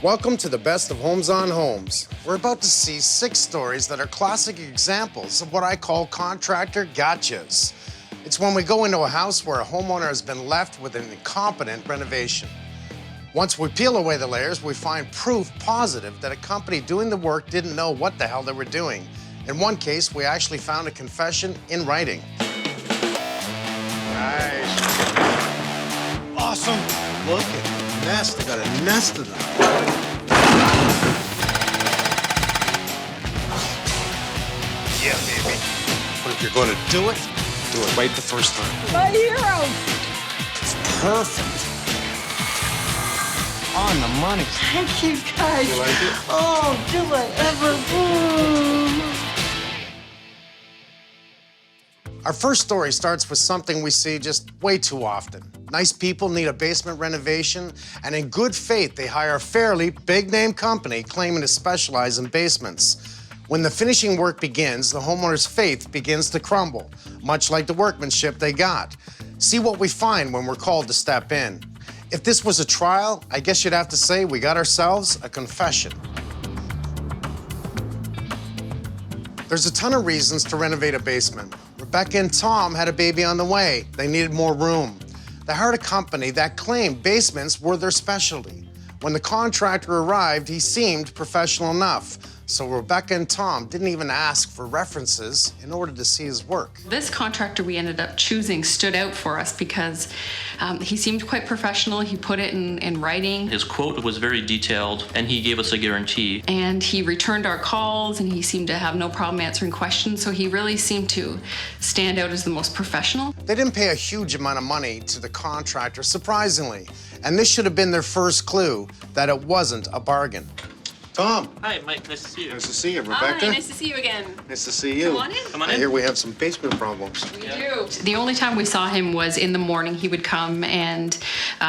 Welcome to the best of Homes on Homes. We're about to see 6 stories that are classic examples of what I call contractor gotchas. It's when we go into a house where a homeowner has been left with an incompetent renovation. Once we peel away the layers, we find proof positive that a company doing the work didn't know what the hell they were doing. In one case, we actually found a confession in writing. Nice. Awesome. Look at the nest. They got a nest of them. Yeah, baby. But if you're going to do it right the first time. My hero. It's perfect. On the money. Thank you, guys. You like it? Oh, do I ever? Our first story starts with something we see just way too often. Nice people need a basement renovation, and in good faith, they hire a fairly big-name company claiming to specialize in basements. When the finishing work begins, the homeowner's faith begins to crumble, much like the workmanship they got. See what we find when we're called to step in. If this was a trial, I guess you'd have to say we got ourselves a confession. There's a ton of reasons to renovate a basement. Rebecca and Tom had a baby on the way. They needed more room. They hired a company that claimed basements were their specialty. When the contractor arrived, he seemed professional enough. So Rebecca and Tom didn't even ask for references in order to see his work. This contractor we ended up choosing stood out for us because he seemed quite professional. He put it in writing. His quote was very detailed, and he gave us a guarantee. And he returned our calls, and he seemed to have no problem answering questions, so he really seemed to stand out as the most professional. They didn't pay a huge amount of money to the contractor, surprisingly. And this should have been their first clue that it wasn't a bargain. Tom. Hi, Mike. Nice to see you. Nice to see you, Rebecca. Hi, nice to see you again. Nice to see you. Come on in. Come on I in. hear we have some basement problems. We do. The only time we saw him was in the morning. He would come, and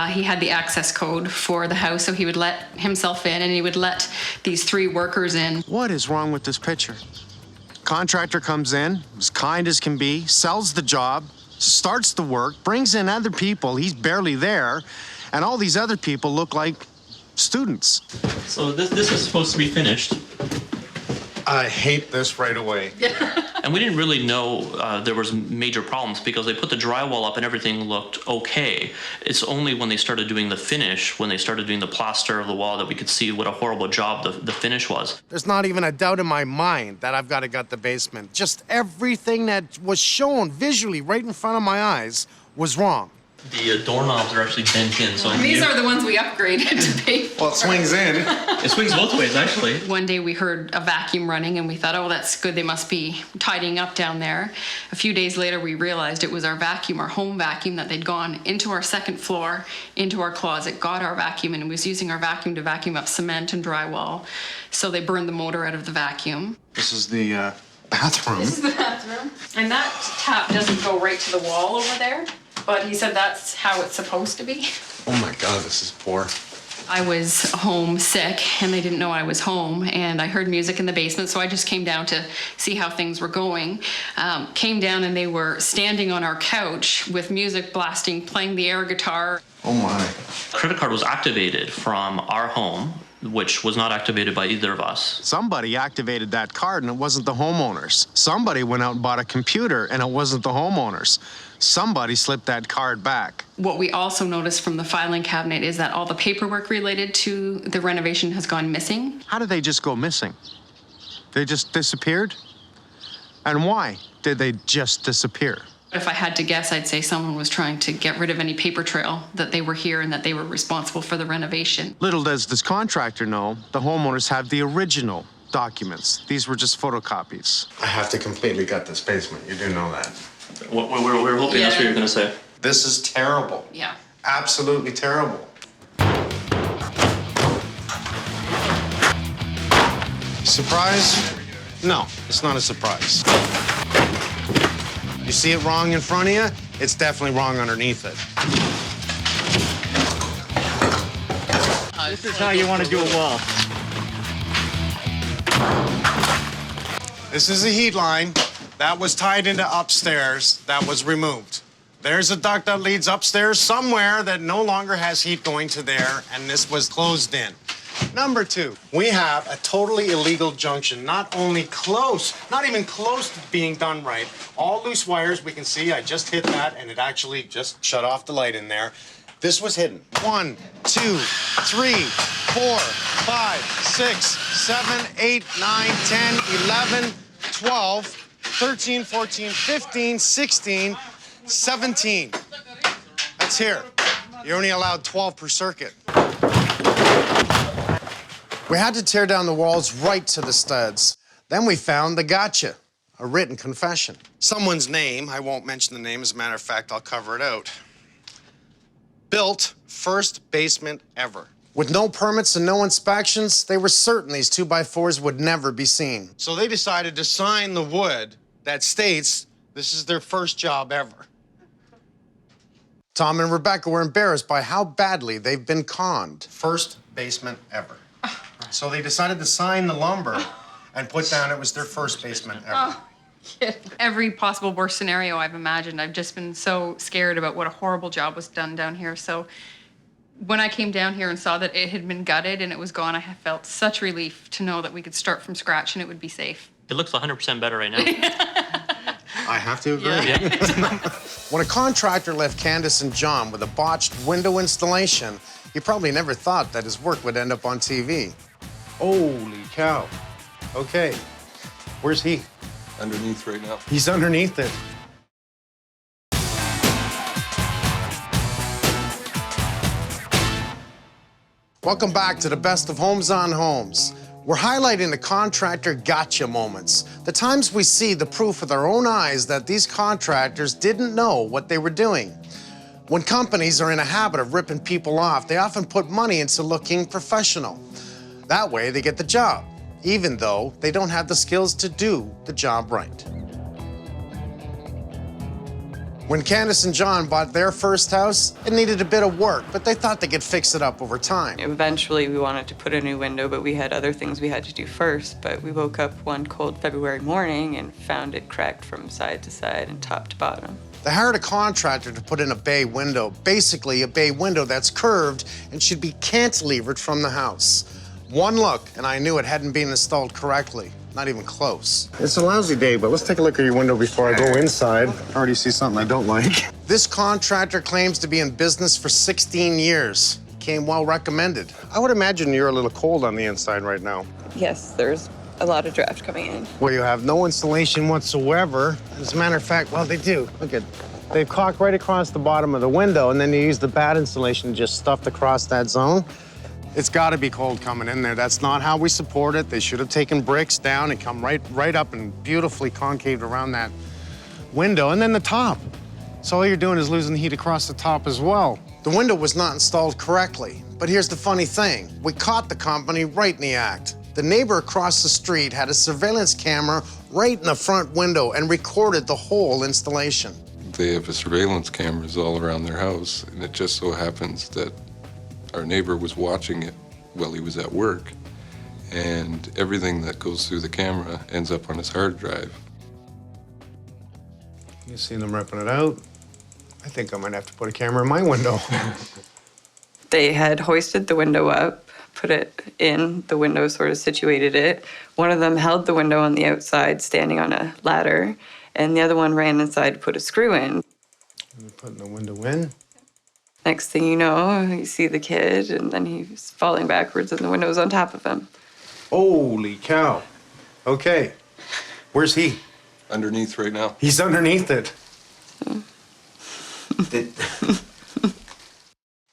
he had the access code for the house, so he would let himself in, and he would let these 3 workers in. What is wrong with this picture? Contractor comes in, as kind as can be, sells the job, starts the work, brings in other people, he's barely there, and all these other people look like students. So this is supposed to be finished, I hate this right away. and we didn't really know there was major problems because they put the drywall up and everything looked okay. It's only when they started doing the finish, when they started doing the plaster of the wall, that we could see what a horrible job the finish was. There's not even a doubt in my mind that I've got to gut the basement. Just everything that was shown visually right in front of my eyes was wrong. The doorknobs are actually bent in, so These are the ones we upgraded to pay for. Well, it swings in. it swings both ways, actually. One day we heard a vacuum running, and we thought, oh, that's good, they must be tidying up down there. A few days later, we realized it was our vacuum, our home vacuum, that they'd gone into our second floor, into our closet, got our vacuum, and was using our vacuum to vacuum up cement and drywall. So they burned the motor out of the vacuum. This is the bathroom. This is the bathroom. And that tap doesn't go right to the wall over there, but he said that's how it's supposed to be. Oh my God, this is poor. I was home sick, and they didn't know I was home, and I heard music in the basement, so I just came down to see how things were going. Came down, and they were standing on our couch with music blasting, playing the air guitar. Oh my. Credit card was activated from our home, which was not activated by either of us. Somebody activated that card and it wasn't the homeowners. Somebody went out and bought a computer and it wasn't the homeowners. Somebody slipped that card back. What we also noticed from the filing cabinet is that all the paperwork related to the renovation has gone missing. How did they just go missing? They just disappeared? And why did they just disappear? If I had to guess, I'd say someone was trying to get rid of any paper trail that they were here and that they were responsible for the renovation. Little does this contractor know, the homeowners have the original documents. These were just photocopies. I have to completely gut this basement. You do know that. We're hoping that's what you're going to say. This is terrible. Yeah. Absolutely terrible. Surprise? No, it's not a surprise. You see it wrong in front of you? It's definitely wrong underneath it. This is how you want to do a wall. This is a heat line that was tied into upstairs that was removed. There's a duct that leads upstairs somewhere that no longer has heat going to there, and this was closed in. Number 2, we have a totally illegal junction, not only close, not even close to being done right. All loose wires, we can see, I just hit that and it actually just shut off the light in there. This was hidden. 1, 2, 3, 4, 5, 6, 7, 8, 9, 10, 11, 12, 13, 14, 15, 16, 17. That's here. You're only allowed 12 per circuit. We had to tear down the walls right to the studs. Then we found the gotcha, a written confession. Someone's name, I won't mention the name, as a matter of fact, I'll cover it out. Built first basement ever. With no permits and no inspections, they were certain these 2x4s would never be seen. So they decided to sign the wood that states this is their first job ever. Tom and Rebecca were embarrassed by how badly they've been conned. First basement ever. So they decided to sign the lumber and put down it was their first basement ever. Every possible worst scenario I've imagined. I've just been so scared about what a horrible job was done down here. So when I came down here and saw that it had been gutted and it was gone, I felt such relief to know that we could start from scratch and it would be safe. It looks 100% better right now. I have to agree. Yeah. When a contractor left Candace and John with a botched window installation, he probably never thought that his work would end up on TV. Holy cow. Okay, where's he? Underneath right now. He's underneath it. Welcome back to the best of Homes on Homes. We're highlighting the contractor gotcha moments, the times we see the proof with our own eyes that these contractors didn't know what they were doing. When companies are in a habit of ripping people off, they often put money into looking professional. That way they get the job, even though they don't have the skills to do the job right. When Candace and John bought their first house, it needed a bit of work, but they thought they could fix it up over time. Eventually, we wanted to put a new window, but we had other things we had to do first. But we woke up one cold February morning and found it cracked from side to side and top to bottom. They hired a contractor to put in a bay window, basically a bay window that's curved and should be cantilevered from the house. One look, and I knew it hadn't been installed correctly. Not even close. It's a lousy day, but let's take a look at your window before I go inside. I already see something I don't like. This contractor claims to be in business for 16 years. Came well recommended. I would imagine you're a little cold on the inside right now. Yes, there's a lot of draft coming in. Where you have no insulation whatsoever. As a matter of fact, well, they do. Look at, they've caulked right across the bottom of the window, and then you use the bad insulation just stuffed across that zone. It's got to be cold coming in there. That's not how we support it. They should have taken bricks down and come right up and beautifully concaved around that window. And then the top. So all you're doing is losing heat across the top as well. The window was not installed correctly. But here's the funny thing. We caught the company right in the act. The neighbor across the street had a surveillance camera right in the front window and recorded the whole installation. They have surveillance cameras all around their house, and it just so happens that our neighbor was watching it while he was at work, and everything that goes through the camera ends up on his hard drive. You see them ripping it out? I think I might have to put a camera in my window. They had hoisted the window up, put it in, the window sort of situated it. One of them held the window on the outside, standing on a ladder, and the other one ran inside to put a screw in. We're putting the window in. Next thing you know, you see the kid, and then he's falling backwards, and the window's on top of him. Holy cow. Okay. Where's he? Underneath right now. He's underneath it.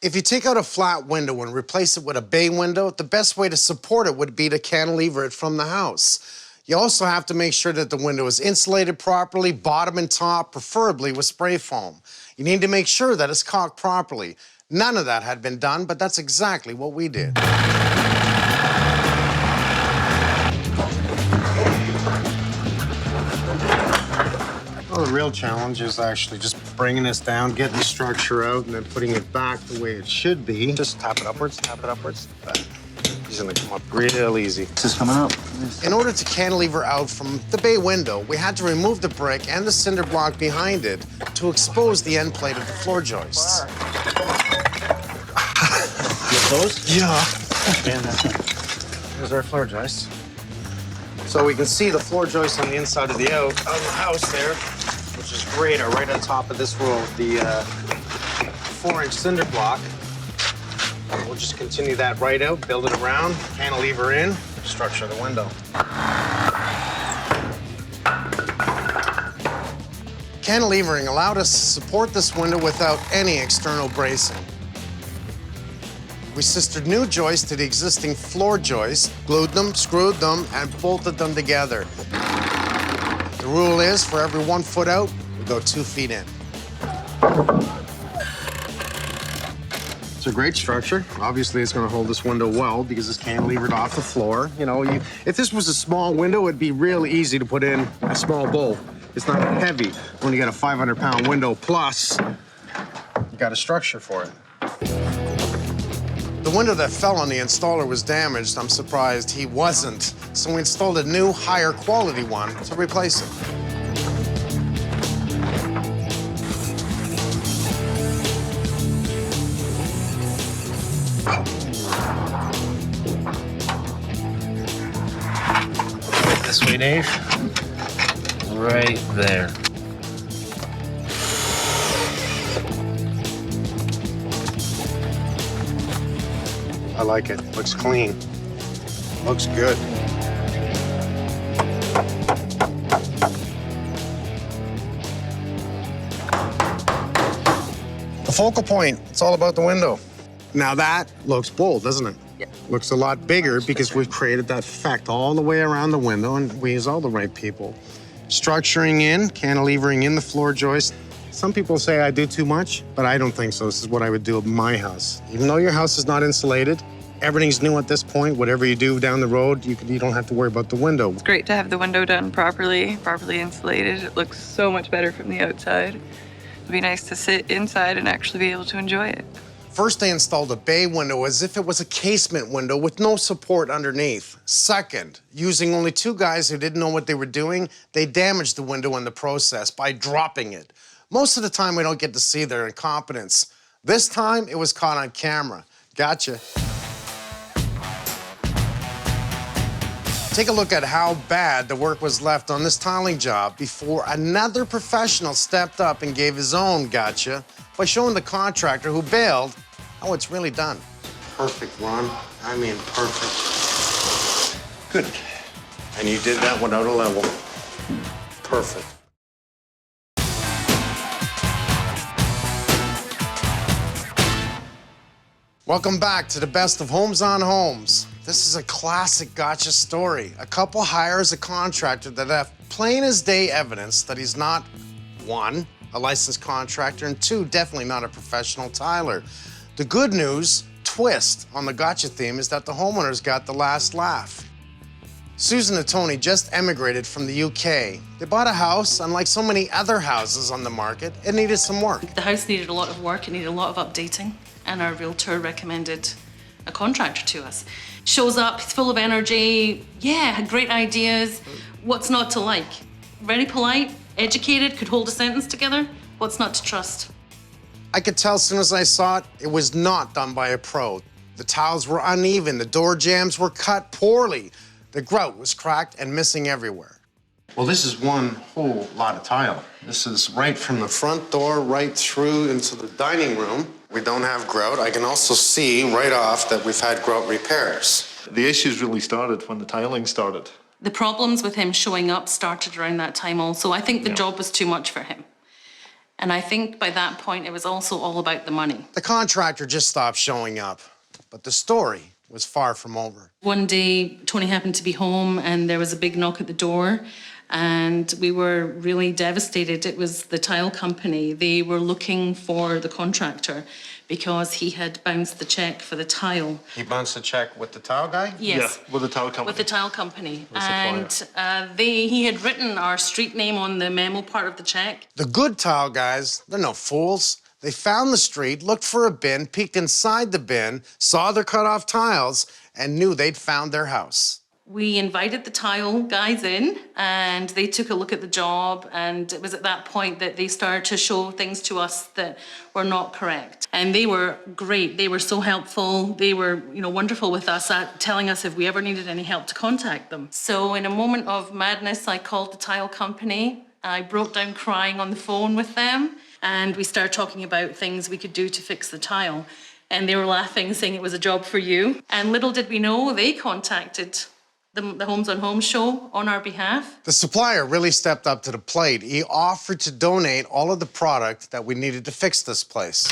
If you take out a flat window and replace it with a bay window, the best way to support it would be to cantilever it from the house. You also have to make sure that the window is insulated properly, bottom and top, preferably with spray foam. You need to make sure that it's caulked properly. None of that had been done, but that's exactly what we did. Well, the real challenge is actually just bringing this down, getting the structure out, and then putting it back the way it should be. Just tap it upwards, tap it upwards. He's gonna come up real easy. This is coming up. In order to cantilever out from the bay window, we had to remove the brick and the cinder block behind it to expose the end plate of the floor joists. You close? Yeah. Here's our floor joist. So we can see the floor joist on the inside of the house there, which is great. Right on top of this row, the 4-inch cinder block. We'll just continue that right out, build it around, cantilever in, structure the window. Cantilevering allowed us to support this window without any external bracing. We sistered new joists to the existing floor joists, glued them, screwed them, and bolted them together. The rule is, for every 1 foot out, we go 2 feet in. It's a great structure. Obviously, it's going to hold this window well because it's cantilevered off the floor. You know, if this was a small window, it'd be real easy to put in a small bowl. It's not heavy. When you got a 500-pound window plus, you got a structure for it. The window that fell on the installer was damaged. I'm surprised he wasn't. So we installed a new, higher quality one to replace it. This way, Dave. Right there. I like it. Looks clean. Looks good. The focal point, it's all about the window. Now that looks bold, doesn't it? Yeah. Looks a lot bigger because we've created that effect all the way around the window, and we use all the right people. Structuring in, cantilevering in the floor joist. Some people say I do too much, but I don't think so. This is what I would do at my house. Even though your house is not insulated, everything's new at this point. Whatever you do down the road, you don't have to worry about the window. It's great to have the window done properly insulated. It looks so much better from the outside. It'd be nice to sit inside and actually be able to enjoy it. First, they installed a bay window as if it was a casement window with no support underneath. Second, using only 2 guys who didn't know what they were doing, they damaged the window in the process by dropping it. Most of the time, we don't get to see their incompetence. This time, it was caught on camera. Gotcha. Take a look at how bad the work was left on this tiling job before another professional stepped up and gave his own gotcha by showing the contractor who bailed how it's really done. Perfect, Ron. I mean, perfect. Good. And you did that without a level. Perfect. Welcome back to the best of Homes on Homes. This is a classic gotcha story. A couple hires a contractor that have plain as day evidence that he's not, 1, a licensed contractor, and 2, definitely not a professional tiler. The good news, twist on the gotcha theme, is that the homeowners got the last laugh. Susan and Tony just emigrated from the UK. They bought a house, and like so many other houses on the market, it needed some work. The house needed a lot of work, it needed a lot of updating, and our realtor recommended a contractor to us. Shows up, he's full of energy, yeah, had great ideas. What's not to like? Very polite, educated, could hold a sentence together. What's not to trust? I could tell as soon as I saw it, it was not done by a pro. The tiles were uneven, the door jambs were cut poorly. The grout was cracked and missing everywhere. Well, this is one whole lot of tile. This is right from the front door right through into the dining room. We don't have grout. I can also see right off that we've had grout repairs. The issues really started when the tiling started. The problems with him showing up started around that time also. I think the job was too much for him. And I think by that point, it was also all about the money. The contractor just stopped showing up, but the story was far from over. One day, Tony happened to be home and there was a big knock at the door and we were really devastated. It was the tile company. They were looking for the contractor because he had bounced the check for the tile. He bounced the check with the tile guy? Yes. Yeah, with the tile company. With the tile company. The supplier. And he had written our street name on the memo part of the check. The good tile guys, they're no fools. They found the street, looked for a bin, peeked inside the bin, saw their cut-off tiles, and knew they'd found their house. We invited the tile guys in and they took a look at the job, and it was at that point that they started to show things to us that were not correct. And they were great. They were so helpful. They were, wonderful with us at telling us if we ever needed any help to contact them. So in a moment of madness, I called the tile company. I broke down crying on the phone with them, and we started talking about things we could do to fix the tile. And they were laughing, saying it was a job for you. And little did we know, they contacted the Homes on Homes show on our behalf. The supplier really stepped up to the plate. He offered to donate all of the product that we needed to fix this place.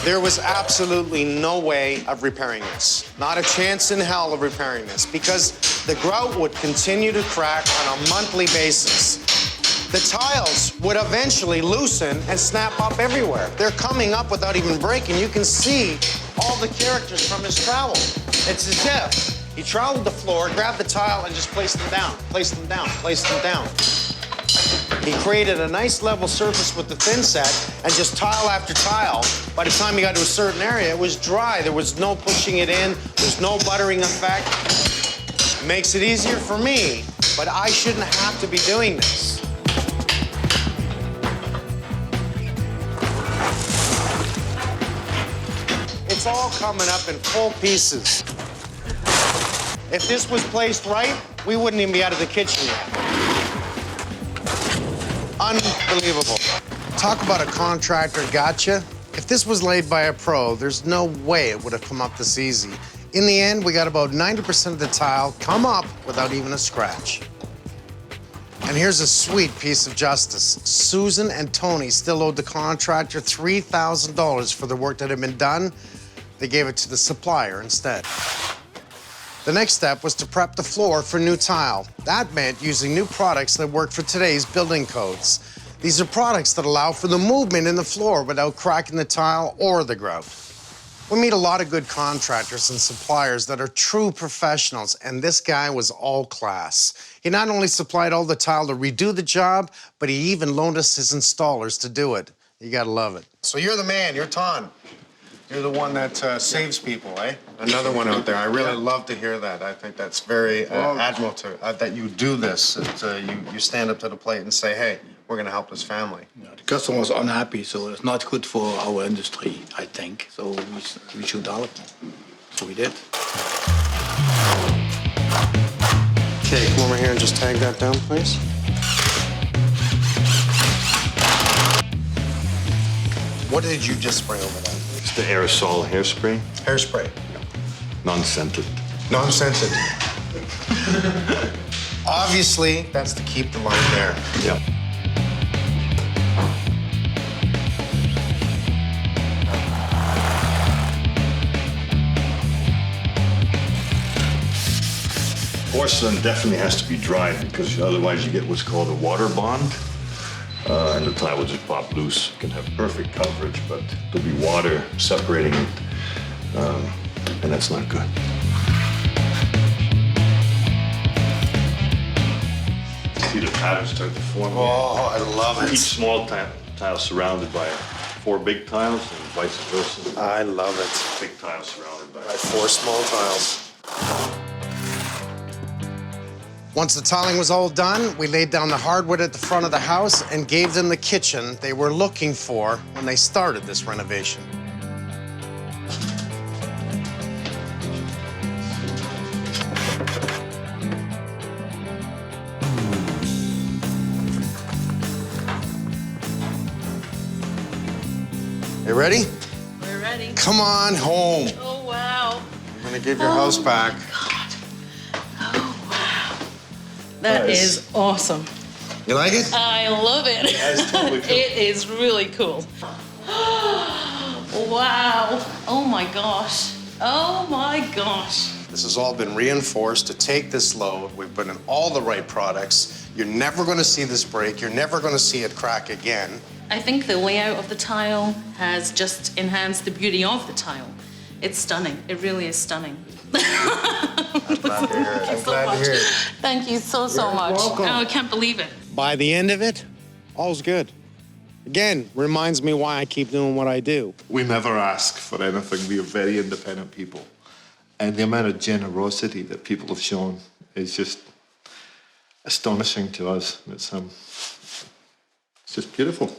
There was absolutely no way of repairing this. Not a chance in hell of repairing this, because the grout would continue to crack on a monthly basis. The tiles would eventually loosen and snap up everywhere. They're coming up without even breaking. You can see all the characters from his trowel. It's as if he troweled the floor, grabbed the tile, and just placed them down, placed them down, placed them down. He created a nice level surface with the thin set, and just tile after tile. By the time he got to a certain area, it was dry. There was no pushing it in. There's no buttering effect. Makes it easier for me, but I shouldn't have to be doing this. It's all coming up in full pieces. If this was placed right, we wouldn't even be out of the kitchen yet. Unbelievable. Talk about a contractor gotcha. If this was laid by a pro, there's no way it would have come up this easy. In the end, we got about 90% of the tile come up without even a scratch. And here's a sweet piece of justice. Susan and Tony still owed the contractor $3,000 for the work that had been done. They gave it to the supplier instead. The next step was to prep the floor for new tile. That meant using new products that work for today's building codes. These are products that allow for the movement in the floor without cracking the tile or the grout. We meet a lot of good contractors and suppliers that are true professionals, and this guy was all class. He not only supplied all the tile to redo the job, but he even loaned us his installers to do it. You gotta love it. So you're the man, you're Ton. You're the one that saves people, eh? Another one out there. I really love to hear that. I think that's very admirable that you do this. That, you stand up to the plate and say, hey, we're gonna help this family. Yeah, the customer was unhappy, so it's not good for our industry, I think. So we should help. So we did. Okay, come over here and just tag that down, please. What did you just spray over that? It's the aerosol hairspray. Hairspray. Non-scented. Non-scented. Obviously, that's to keep the line there. Yeah. Porcelain definitely has to be dried because otherwise you get what's called a water bond. And the tile will just pop loose. You can have perfect coverage, but there'll be water separating it, and that's not good. See the patterns start to form. Oh, I love it. Each small tile surrounded by 4 big tiles, and vice versa. I love it. Big tile surrounded by 4 small tiles. Once the tiling was all done, we laid down the hardwood at the front of the house and gave them the kitchen they were looking for when they started this renovation. You ready? We're ready. Come on home. Oh, wow. I'm gonna give your house back. That is awesome. You like it? I love it. That's totally cool. It is really cool. Wow. Oh my gosh. Oh my gosh. This has all been reinforced to take this load. We've put in all the right products. You're never gonna see this break. You're never gonna see it crack again. I think the layout of the tile has just enhanced the beauty of the tile. It's stunning. It really is stunning. I'm glad to hear it. I'm glad to hear it. Thank you so much. welcome. Oh, I can't believe it. By the end of it, all's good. Again, reminds me why I keep doing what I do. We never ask for anything. We are very independent people. And the amount of generosity that people have shown is just astonishing to us. It's just beautiful.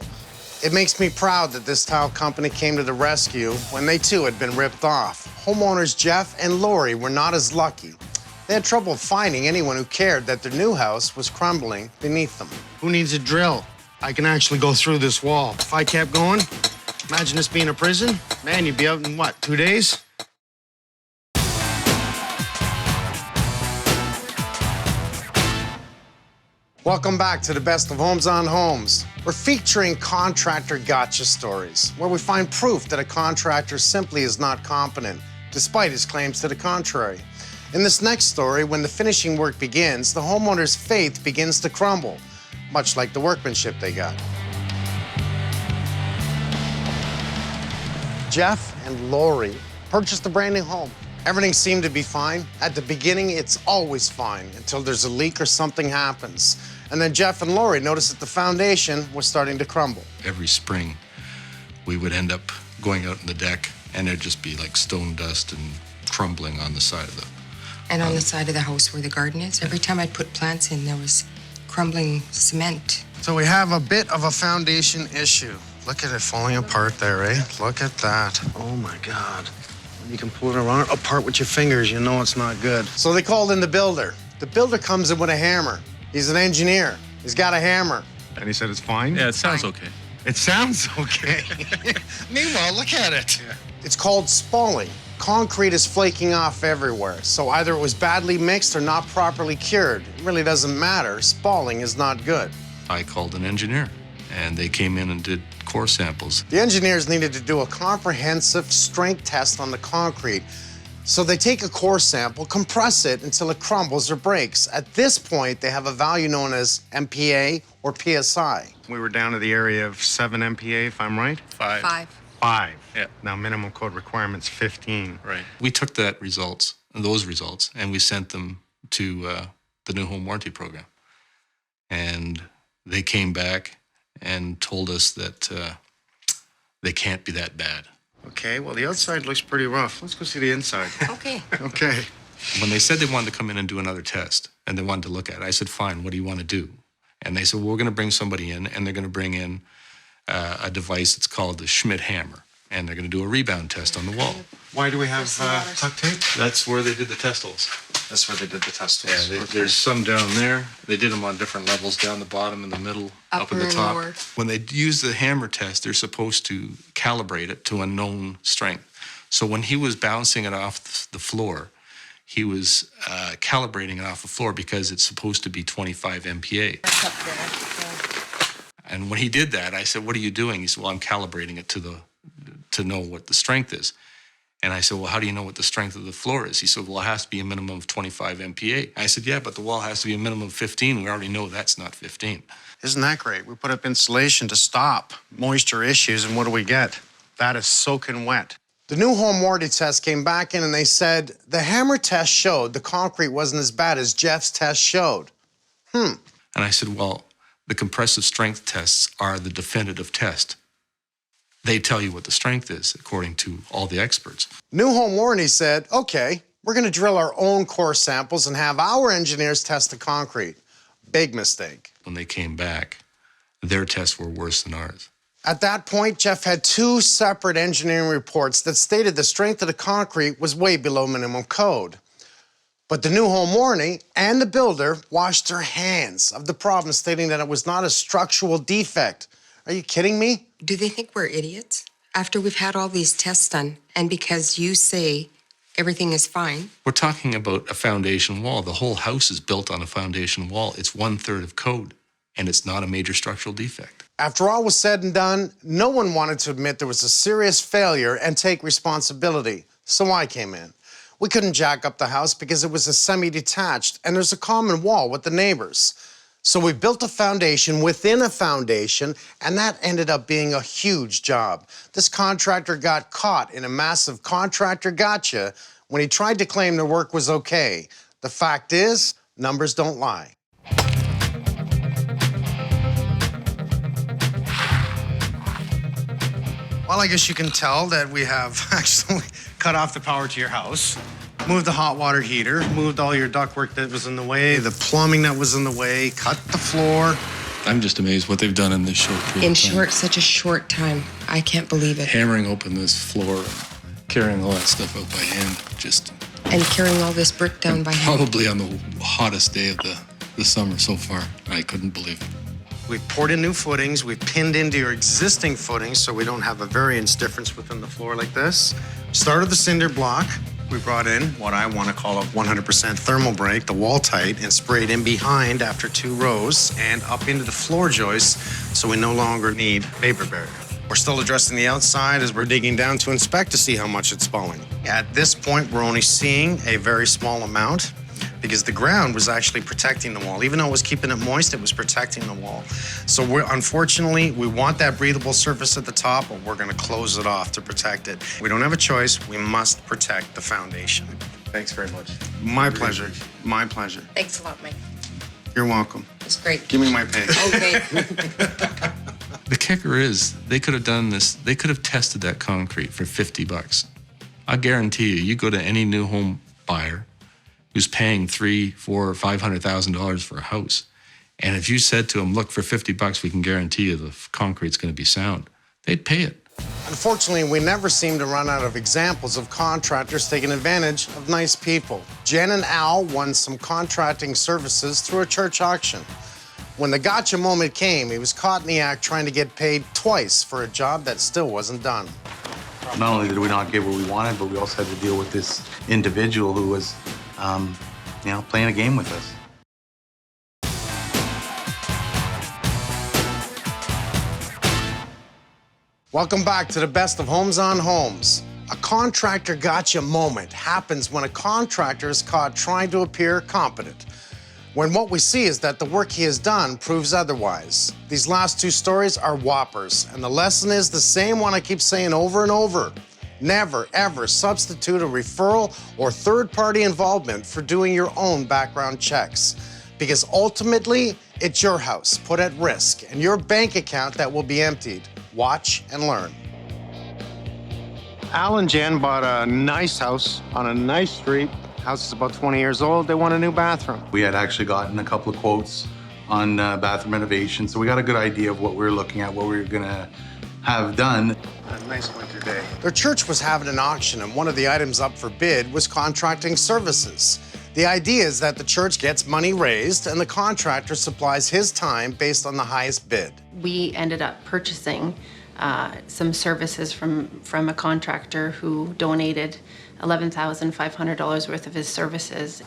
It makes me proud that this tile company came to the rescue when they too had been ripped off. Homeowners Jeff and Lori were not as lucky. They had trouble finding anyone who cared that their new house was crumbling beneath them. Who needs a drill? I can actually go through this wall. If I kept going, imagine this being a prison. Man, you'd be out in what, 2 days? Welcome back to the best of Homes on Homes. We're featuring contractor gotcha stories, where we find proof that a contractor simply is not competent, despite his claims to the contrary. In this next story, when the finishing work begins, the homeowner's faith begins to crumble, much like the workmanship they got. Jeff and Lori purchased a brand new home. Everything seemed to be fine. At the beginning, it's always fine until there's a leak or something happens. And then Jeff and Lori noticed that the foundation was starting to crumble. Every spring, we would end up going out on the deck, and there'd just be like stone dust and crumbling on the side of the... And on the side of the house where the garden is, every time I'd put plants in, there was crumbling cement. So we have a bit of a foundation issue. Look at it falling apart there, eh? Look at that. Oh, my God. You can pull it around apart with your fingers, you know it's not good. So they called in the builder. The builder comes in with a hammer. He's an engineer. He's got a hammer. And he said it's fine? Yeah, it sounds okay. It sounds okay. Meanwhile, look at it. Yeah. It's called spalling. Concrete is flaking off everywhere. So either it was badly mixed or not properly cured. It really doesn't matter. Spalling is not good. I called an engineer, and they came in and did core samples. The engineers needed to do a comprehensive strength test on the concrete. So they take a core sample, compress it until it crumbles or breaks. At this point, they have a value known as MPa or PSI. We were down to the area of 7 MPa, if I'm right? 5. 5. Yeah. Now, minimum code requirement's 15. Right. We took those results, and we sent them to the new home warranty program. And they came back and told us that they can't be that bad. Okay, well, the outside looks pretty rough. Let's go see the inside. Okay. Okay. When they said they wanted to come in and do another test, and they wanted to look at it, I said, fine, what do you want to do? And they said, well, we're going to bring somebody in, and they're going to bring in a device that's called the Schmidt hammer, and they're going to do a rebound test on the wall. Why do we have duct tape? That's where they did the test holes. That's where they did the test holes. Yeah, there's some down there. They did them on different levels, down the bottom, in the middle, up at the and top. lower. When they use the hammer test, they're supposed to calibrate it to a known strength. So when he was bouncing it off the floor, he was calibrating it off the floor because it's supposed to be 25 MPa. And when he did that, I said, what are you doing? He said, well, I'm calibrating it to know what the strength is. And I said, well, how do you know what the strength of the floor is? He said, well, it has to be a minimum of 25 MPa. I said, yeah, but the wall has to be a minimum of 15. We already know that's not 15. Isn't that great? We put up insulation to stop moisture issues, and what do we get? That is soaking wet. The new home warranty test came back in, and they said the hammer test showed the concrete wasn't as bad as Jeff's test showed. And I said, well, the compressive strength tests are the definitive test. They tell you what the strength is, according to all the experts. New home warranty said, okay, we're going to drill our own core samples and have our engineers test the concrete. Big mistake. When they came back, their tests were worse than ours. At that point, Jeff had 2 separate engineering reports that stated the strength of the concrete was way below minimum code. But the new home warranty and the builder washed their hands of the problem, stating that it was not a structural defect. Are you kidding me? Do they think we're idiots? After we've had all these tests done, and because you say everything is fine? We're talking about a foundation wall. The whole house is built on a foundation wall. It's 1/3 of code, and it's not a major structural defect. After all was said and done, no one wanted to admit there was a serious failure and take responsibility. So I came in. We couldn't jack up the house because it was a semi-detached, and there's a common wall with the neighbors. So we built a foundation within a foundation, and that ended up being a huge job. This contractor got caught in a massive contractor gotcha when he tried to claim the work was okay. The fact is, numbers don't lie. Well, I guess you can tell that we have actually cut off the power to your house, moved the hot water heater, moved all your ductwork that was in the way, the plumbing that was in the way, cut the floor. I'm just amazed what they've done in this short period of time. Such a short time. I can't believe it. Hammering open this floor, carrying all that stuff out by hand, And carrying all this brick down by hand. probably on the hottest day of the summer so far. I couldn't believe it. We've poured in new footings. We've pinned into your existing footings so we don't have a variance difference within the floor like this. Started the cinder block. We brought in what I want to call a 100% thermal break, the wall tight, and sprayed in behind after 2 rows and up into the floor joists so we no longer need vapor barrier. We're still addressing the outside as we're digging down to inspect to see how much it's falling. At this point, we're only seeing a very small amount because the ground was actually protecting the wall. Even though it was keeping it moist, it was protecting the wall. So unfortunately, we want that breathable surface at the top, but we're gonna close it off to protect it. We don't have a choice. We must protect the foundation. Thanks very much. My pleasure. My pleasure. Thanks a lot, Mike. You're welcome. It's great. Give me my pay. Okay. The kicker is, they could have done this, they could have tested that concrete for $50. I guarantee you go to any new home buyer who's paying $300,000, $400,000, $500,000 for a house, and if you said to them, look, for $50, we can guarantee you the concrete's gonna be sound, they'd pay it. Unfortunately, we never seem to run out of examples of contractors taking advantage of nice people. Jen and Al won some contracting services through a church auction. When the gotcha moment came, he was caught in the act trying to get paid twice for a job that still wasn't done. Not only did we not get what we wanted, but we also had to deal with this individual who was, playing a game with us. Welcome back to the best of Homes on Homes. A contractor gotcha moment happens when a contractor is caught trying to appear competent, when what we see is that the work he has done proves otherwise. These last 2 stories are whoppers, and the lesson is the same one I keep saying over and over. Never, ever substitute a referral or third-party involvement for doing your own background checks, because ultimately, it's your house put at risk and your bank account that will be emptied. Watch and learn. Al and Jen bought a nice house on a nice street. House is about 20 years old. They want a new bathroom. We had actually gotten a couple of quotes on bathroom renovation, so we got a good idea of what we were looking at, what we were gonna have done. A nice winter day. Their church was having an auction, and one of the items up for bid was contracting services. The idea is that the church gets money raised, and the contractor supplies his time based on the highest bid. We ended up purchasing some services from a contractor who donated $11,500 worth of his services.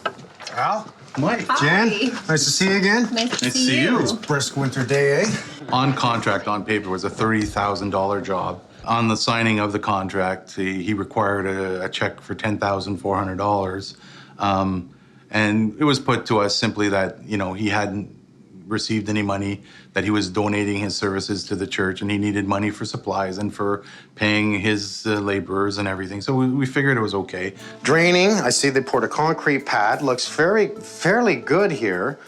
Al? Mike. Jen? Nice to see you again. Nice to Nice to see see you. you. It's a brisk winter day, eh? On contract, on paper, was a $30,000 job. On the signing of the contract, he required a check for $10,400. And it was put to us simply that, he hadn't received any money, that he was donating his services to the church, and he needed money for supplies and for paying his laborers and everything. So we figured it was okay. Draining, I see they poured a concrete pad. Looks fairly good here.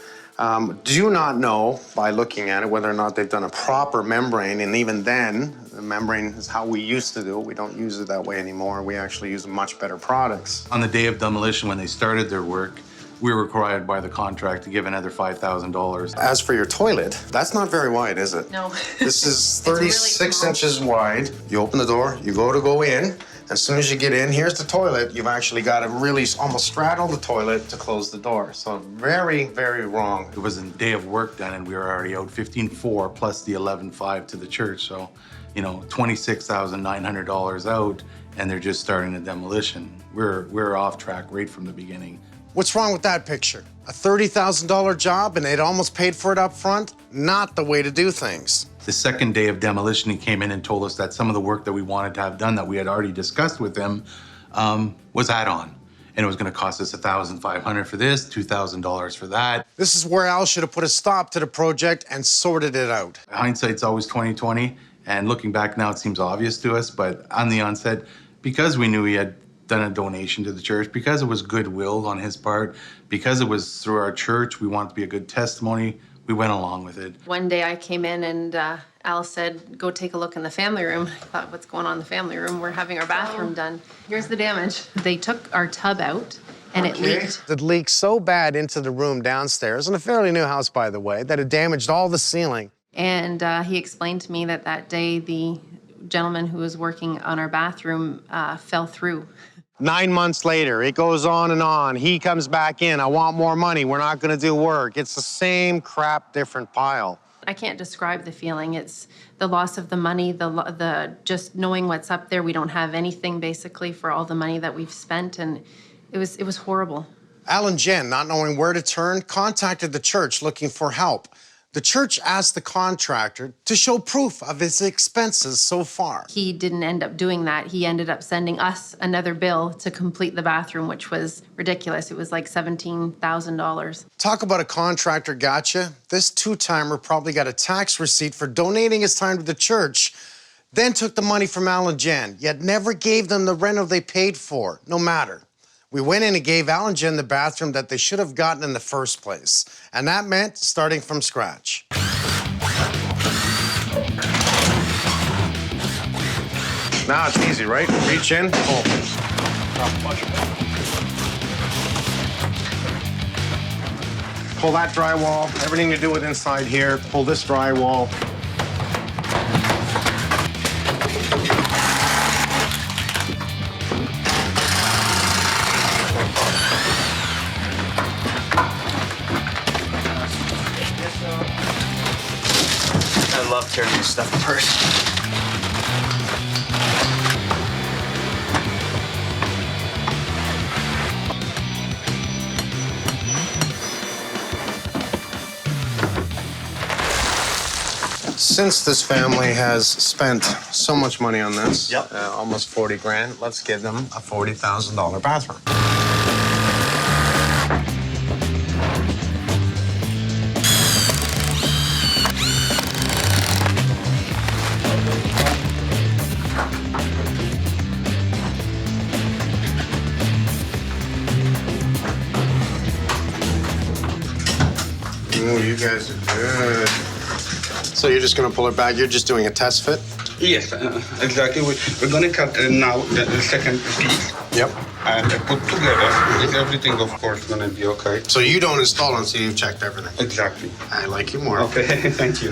Do not know by looking at it whether or not they've done a proper membrane, and even then, the membrane is how we used to do it. We don't use it that way anymore. We actually use much better products. On the day of demolition, when they started their work, we were required by the contract to give another $5,000. As for your toilet, that's not very wide, is it? No. This is 36 inches wide. You open the door, you go in. As soon as you get in, here's the toilet. You've actually got to really almost straddle the toilet to close the door. So very, very wrong. It was a day of work done, and we were already out $15,400 plus the $11,500 to the church. So, $26,900 out, and they're just starting a demolition. We're off track right from the beginning. What's wrong with that picture? A $30,000 job and they'd almost paid for it up front? Not the way to do things. The second day of demolition, he came in and told us that some of the work that we wanted to have done that we had already discussed with him was add-on. And it was gonna cost us $1,500 for this, $2,000 for that. This is where Al should have put a stop to the project and sorted it out. Hindsight's always 20/20, and looking back now, it seems obvious to us, but on the onset, because we knew he had done a donation to the church, because it was goodwill on his part, because it was through our church, we wanted to be a good testimony, we went along with it. One day I came in and Al said, go take a look in the family room. I thought, what's going on in the family room? We're having our bathroom done. Here's the damage. They took our tub out and it leaked. It leaked so bad into the room downstairs, in a fairly new house, by the way, that it damaged all the ceiling. And he explained to me that that day the gentleman who was working on our bathroom fell through. 9 months later, it goes on and on. He comes back in. I want more money. We're not going to do work. It's the same crap, different pile. I can't describe the feeling. It's the loss of the money, the just knowing what's up there. We don't have anything basically for all the money that we've spent, and it was horrible. Al and Jen, not knowing where to turn, contacted the church looking for help. The church asked the contractor to show proof of his expenses so far. He didn't end up doing that. He ended up sending us another bill to complete the bathroom, which was ridiculous. It was like $17,000. Talk about a contractor gotcha. This two-timer probably got a tax receipt for donating his time to the church, then took the money from Al and Jen, yet never gave them the reno they paid for, no matter. We went in and gave Al and Jen the bathroom that they should have gotten in the first place. And that meant starting from scratch. Now it's easy, right? Reach in, pull. Pull that drywall, everything to do with inside here. Pull this drywall. I love tearing this stuff apart. Since this family has spent so much money on this, Yep. almost 40 grand, let's give them a $40,000 bathroom. Oh, you guys are good. So you're just gonna pull it back? You're just doing a test fit? Yes, exactly. We're going to cut now the second piece. Yep. And put together. Is everything, of course, going to be okay? So you don't install until you've checked everything? Exactly. I like you more. Okay, thank you.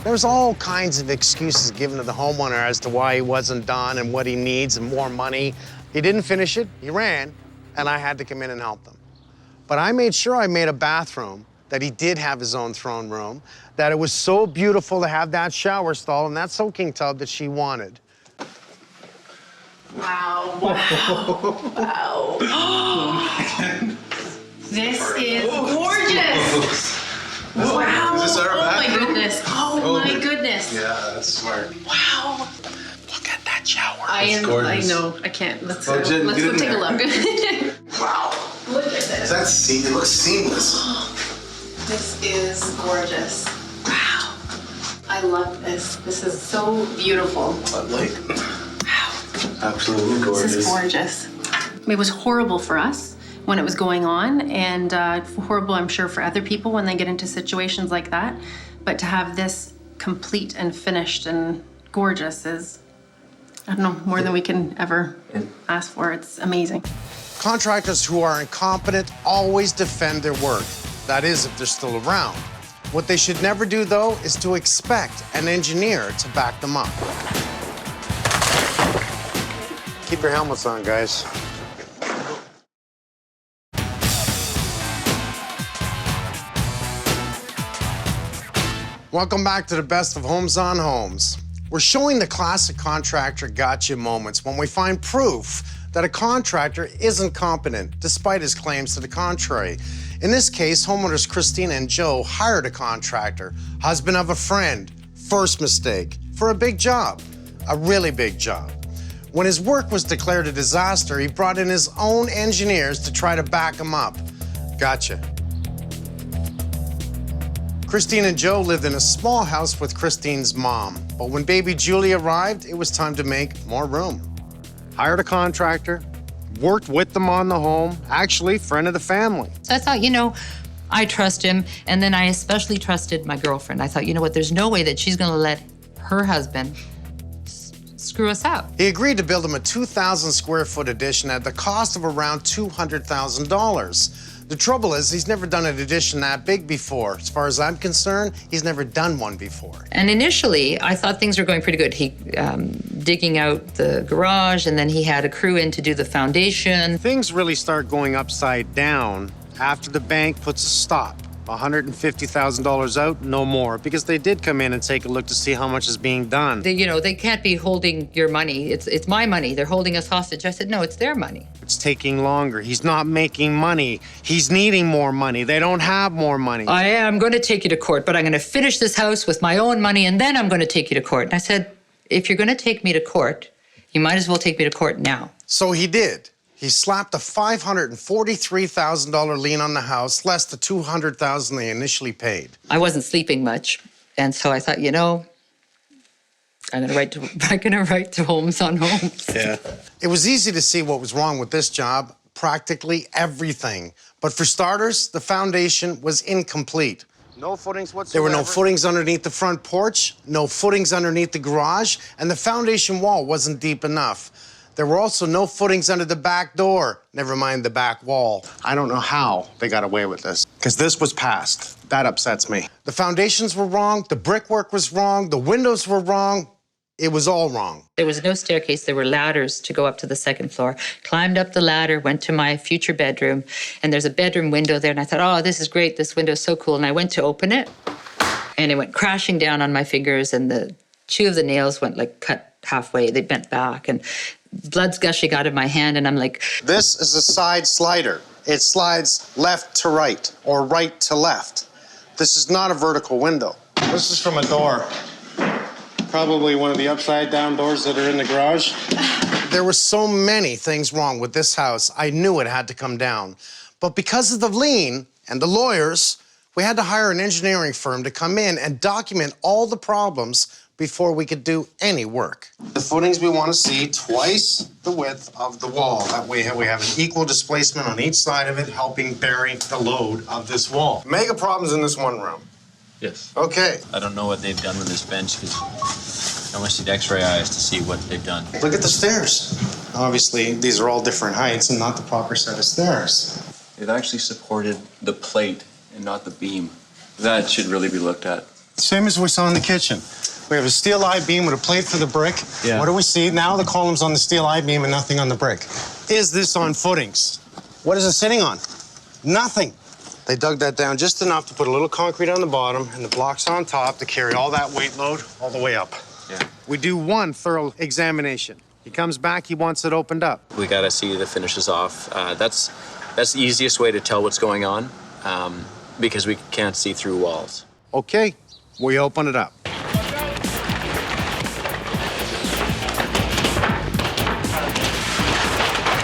There's all kinds of excuses given to the homeowner as to why he wasn't done and what he needs and more money. He didn't finish it, he ran, and I had to come in and help them. But I made sure I made a bathroom that he did have his own throne room, that it was so beautiful to have that shower stall and that soaking tub that she wanted. Wow, wow, wow. This is gorgeous. Wow. Is this our Oh my bathroom? goodness. Oh my goodness. Yeah, that's smart. Wow. Look at that shower. I gorgeous. know. I can't. Let's Oh, Jen, let's get go in take a there. look. Wow. Look at this. It looks seamless. This is gorgeous. Wow. I love this. This is so beautiful. Like, Absolutely This is gorgeous. It was horrible for us when it was going on, and horrible, I'm sure, for other people when they get into situations like that. But to have this complete and finished and gorgeous is, I don't know, more than we can ever ask for. It's amazing. Contractors who are incompetent always defend their work. That is, if they're still around. What they should never do, though, is to expect an engineer to back them up. Keep your helmets on, guys. Welcome back to the best of Homes on Homes. We're showing the classic contractor gotcha moments when we find proof that a contractor isn't competent, despite his claims to the contrary. In this case, homeowners Christina and Joe hired a contractor, husband of a friend, first mistake, for a big job, a really big job. When his work was declared a disaster, he brought in his own engineers to try to back him up. Gotcha. Christine and Joe lived in a small house with Christine's mom, but when baby Julie arrived, it was time to make more room. Hired a contractor, worked with them on the home, actually friend of the family. So I thought, you know, I trust him. And then I especially trusted my girlfriend. I thought, you know what, there's no way that she's gonna let her husband screw us up. He agreed to build him a 2,000 square foot addition at the cost of around $200,000. The trouble is, he's never done an addition that big before. As far as I'm concerned, he's never done one before. And initially, I thought things were going pretty good. He digging out the garage, and then he had a crew in to do the foundation. Things really start going upside down after the bank puts a stop. $150,000 out, no more, because they did come in and take a look to see how much is being done. They can't be holding your money. It's my money. They're holding us hostage. I said, no, it's their money. It's taking longer. He's not making money. He's needing more money. They don't have more money. I am going to take you to court, but I'm going to finish this house with my own money, and then I'm going to take you to court. And I said, if you're going to take me to court, you might as well take me to court now. So he did. He slapped a $543,000 lien on the house, less the $200,000 they initially paid. I wasn't sleeping much, and so I thought, you know, I'm gonna write to Holmes on Homes. Yeah. It was easy to see what was wrong with this job, practically everything. But for starters, the foundation was incomplete. No footings whatsoever. There were no footings underneath the front porch, no footings underneath the garage, and the foundation wall wasn't deep enough. There were also no footings under the back door, never mind the back wall. I don't know how they got away with this, because this was passed. That upsets me. The foundations were wrong, the brickwork was wrong, the windows were wrong. It was all wrong. There was no staircase. There were ladders to go up to the second floor. Climbed up the ladder, went to my future bedroom, and there's a bedroom window there, and I thought, oh, this is great. This window's so cool. And I went to open it, and it went crashing down on my fingers, and the two of the nails went like cut halfway. They bent back, and blood's gushing out of my hand, and I'm like... This is a side slider. It slides left to right, or right to left. This is not a vertical window. This is from a door. Probably one of the upside-down doors that are in the garage. There were so many things wrong with this house, I knew it had to come down. But because of the lien and the lawyers, we had to hire an engineering firm to come in and document all the problems before we could do any work. The footings we want to see twice the width of the wall. That way we have an equal displacement on each side of it, helping bury the load of this wall. Mega problems in this one room. Yes. Okay. I don't know what they've done with this bench because I almost need X-ray eyes to see what they've done. Look at the stairs. Obviously, these are all different heights and not the proper set of stairs. They've actually supported the plate and not the beam. That should really be looked at. Same as we saw in the kitchen. We have a steel I-beam with a plate for the brick. Yeah. What do we see? Now the column's on the steel I-beam and nothing on the brick. Is this on footings? What is it sitting on? Nothing. They dug that down just enough to put a little concrete on the bottom and the blocks on top to carry all that weight load all the way up. Yeah. We do one thorough examination. He comes back, he wants it opened up. We gotta see the finishes off. That's the easiest way to tell what's going on because we can't see through walls. Okay, we open it up.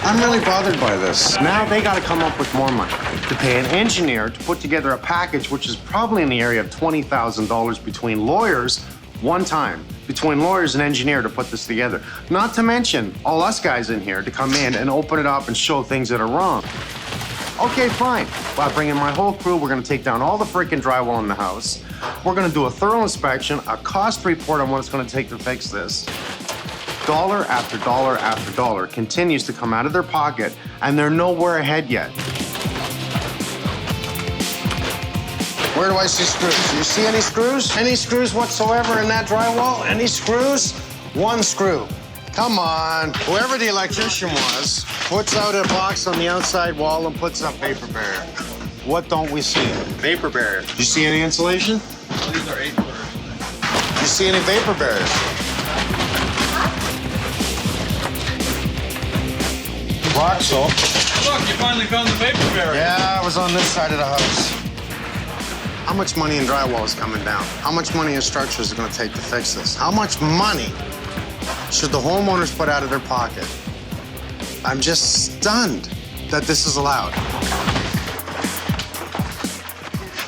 I'm really bothered by this. Now they got to come up with more money to pay an engineer to put together a package which is probably in the area of $20,000 between lawyers one time. Between lawyers and engineer to put this together. Not to mention all us guys in here to come in and open it up and show things that are wrong. Okay, fine. Well, I bring in my whole crew. We're going to take down all the freaking drywall in the house. We're going to do a thorough inspection, a cost report on what it's going to take to fix this. Dollar after dollar after dollar continues to come out of their pocket, and they're nowhere ahead yet. Where do I see screws? Do you see any screws? Any screws whatsoever in that drywall? Any screws? One screw. Come on. Whoever the electrician was puts out a box on the outside wall and puts up vapor barrier. What don't we see? Vapor barrier. Do you see any insulation? Well, these are 8-footers. Do you see any vapor barriers? So. Look, you finally found the vapor barrier. Yeah, I was on this side of the house. How much money in drywall is coming down? How much money in structures is it going to take to fix this? How much money should the homeowners put out of their pocket? I'm just stunned that this is allowed.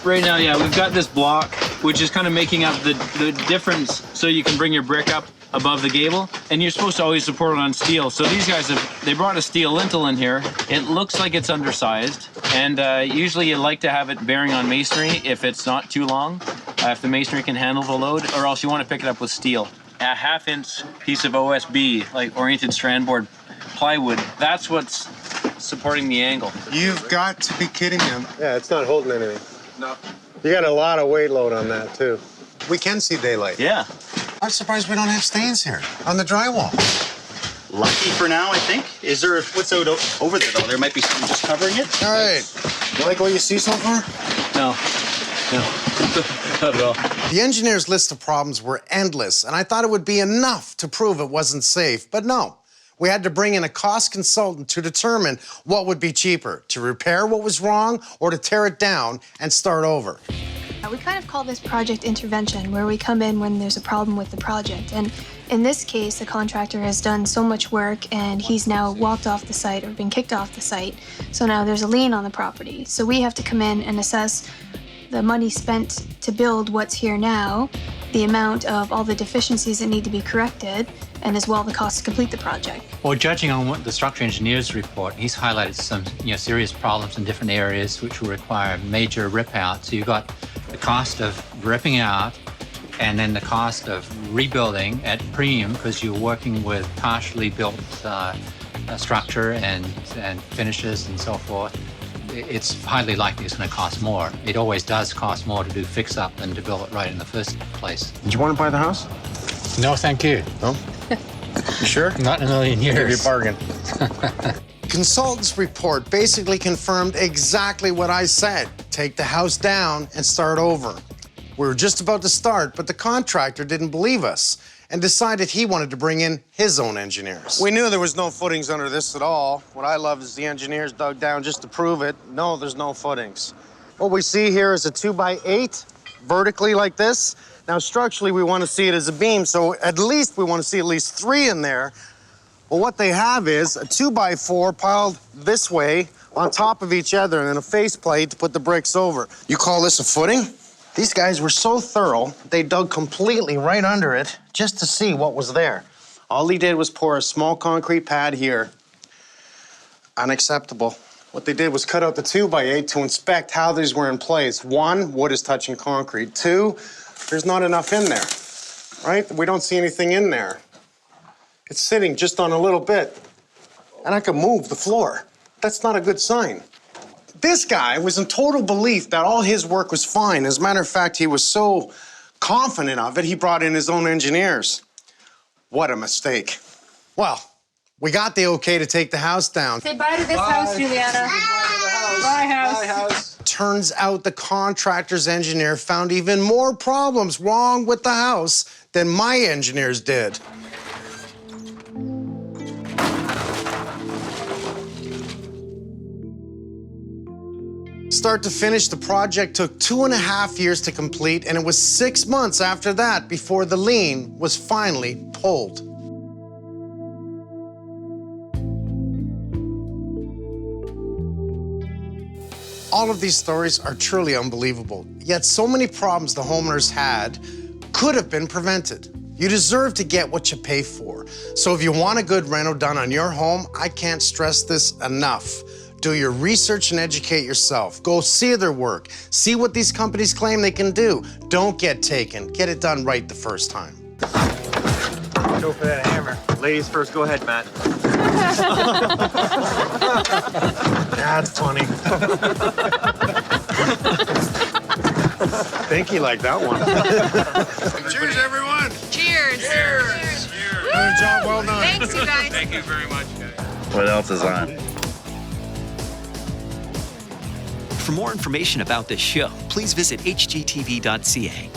Right now, yeah, we've got this block, which is kind of making up the difference so you can bring your brick up above the gable, and you're supposed to always support it on steel. So these guys they brought a steel lintel in here. It looks like it's undersized, and usually you like to have it bearing on masonry if it's not too long, if the masonry can handle the load, or else you want to pick it up with steel. A 1/2-inch piece of OSB, like oriented strand board plywood, that's what's supporting the angle. You've got to be kidding me. Yeah, it's not holding anything. No. You got a lot of weight load on that, too. We can see daylight. Yeah. I'm surprised we don't have stains here on the drywall. Lucky for now, I think. Is there, what's out over there, though? There might be something just covering it? All right. You like what you see so far? No. No. Not at all. The engineer's list of problems were endless, and I thought it would be enough to prove it wasn't safe, but no. We had to bring in a cost consultant to determine what would be cheaper, to repair what was wrong or to tear it down and start over. We kind of call this project intervention, where we come in when there's a problem with the project. And in this case, the contractor has done so much work and he's now walked off the site or been kicked off the site. So now there's a lien on the property. So we have to come in and assess the money spent to build what's here now, the amount of all the deficiencies that need to be corrected, and as well the cost to complete the project. Well, judging on what the structural engineer's report, he's highlighted some serious problems in different areas which will require major rip out. So you've got the cost of ripping out and then the cost of rebuilding at premium because you're working with partially built structure and finishes and so forth. It's highly likely it's going to cost more. It always does cost more to do fix-up than to build it right in the first place. Did you want to buy the house? No, thank you. No? You sure? Not in a million years. Give you a bargain. Consultant's report basically confirmed exactly what I said. Take the house down and start over. We were just about to start, but the contractor didn't believe us and decided he wanted to bring in his own engineers. We knew there was no footings under this at all. What I love is the engineers dug down just to prove it. No, there's no footings. What we see here is a 2x8, vertically like this. Now, structurally, we want to see it as a beam, so at least we want to see at least 3 in there. Well, what they have is a 2x4 piled this way on top of each other and then a faceplate to put the bricks over. You call this a footing? These guys were so thorough, they dug completely right under it just to see what was there. All he did was pour a small concrete pad here. Unacceptable. What they did was cut out the 2x8 to inspect how these were in place. 1, wood is touching concrete. 2, there's not enough in there, right? We don't see anything in there. It's sitting just on a little bit, and I could move the floor. That's not a good sign. This guy was in total belief that all his work was fine. As a matter of fact, he was so confident of it, he brought in his own engineers. What a mistake. Well, we got the okay to take the house down. Say bye to this house, Juliana. Bye, house. Bye, house. Turns out the contractor's engineer found even more problems wrong with the house than my engineers did. Start to finish, the project took 2.5 years to complete, and it was 6 months after that before the lien was finally pulled. All of these stories are truly unbelievable, yet so many problems the homeowners had could have been prevented. You deserve to get what you pay for. So if you want a good reno done on your home, I can't stress this enough. Do your research and educate yourself. Go see their work. See what these companies claim they can do. Don't get taken. Get it done right the first time. Go for that hammer. Ladies first, go ahead, Matt. That's funny. I think he liked that one. Cheers, everyone. Cheers. Cheers. Good job, well done. Thanks, you guys. Thank you very much, guys. What else is on? For more information about this show, please visit hgtv.ca.